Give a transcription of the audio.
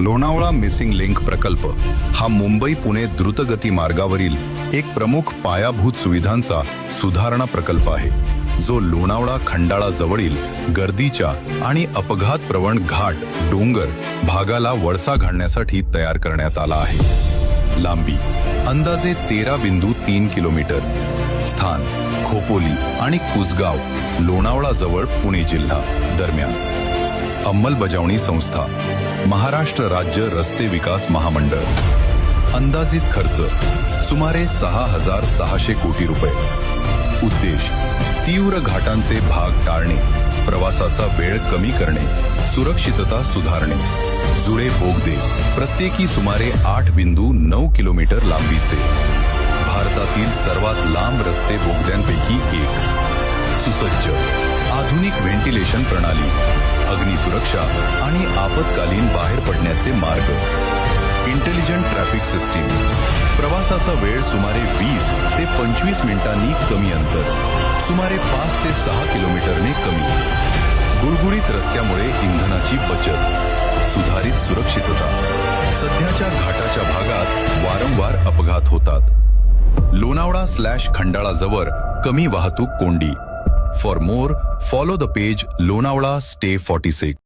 Lonavala missing link प्रकल्प हा मुंबई पुणे द्रुतगती मार्गावरील एक प्रमुख पायाभूत सुविधांचा सुधारणा प्रकल्प आहे, जो लोणावळा खंडाळा जवळील गर्दीच्या आणि अपघात प्रवण घाट डोंगर भागाला वळसा घालण्यासाठी तयार करण्यात आला आहे। लांबी अंदाजे 13.3 किलोमीटर। स्थान खोपोली आणि कुसगाव, लोणावळा जवळ, पुणे जिल्हा। दरम्यान अंमलबजावणी संस्था महाराष्ट्र राज्य रस्ते विकास महामंडळ। अंदाजित खर्च सुमारे 6,600 कोटी रुपये। उद्देश तीव्र घाटांचे भाग टाळणे, प्रवासाचा वेळ कमी करणे, सुरक्षितता सुधारणे। जुळे बोगदे प्रत्येकी सुमारे 8.9 किलोमीटर लांबीचे, भारतातील सर्वात लांब रस्ते बोगद्यांपैकी एक। सुसज्ज आधुनिक व्हेंटिलेशन प्रणाली, अग्निसुरक्षा आणि आपत्कालीन बाहेर पडण्याचे मार्ग। इंटेलिजंट ट्रॅफिक सिस्टीम, प्रवासाचा वेळ सुमारे 20 ते 25 मिनिटांनी कमी, अंतर सुमारे 5 ते 6 किलोमीटरने कमी। गुळगुळीत रस्त्यामुळे इंधनाची बचत, सुधारित सुरक्षितता। सध्याच्या घाटाच्या भागात वारंवार अपघात होतात। लोणावळा/खंडाळा जवळ कमी वाहतूक कोंडी। For more follow the page Lonavala stay 46।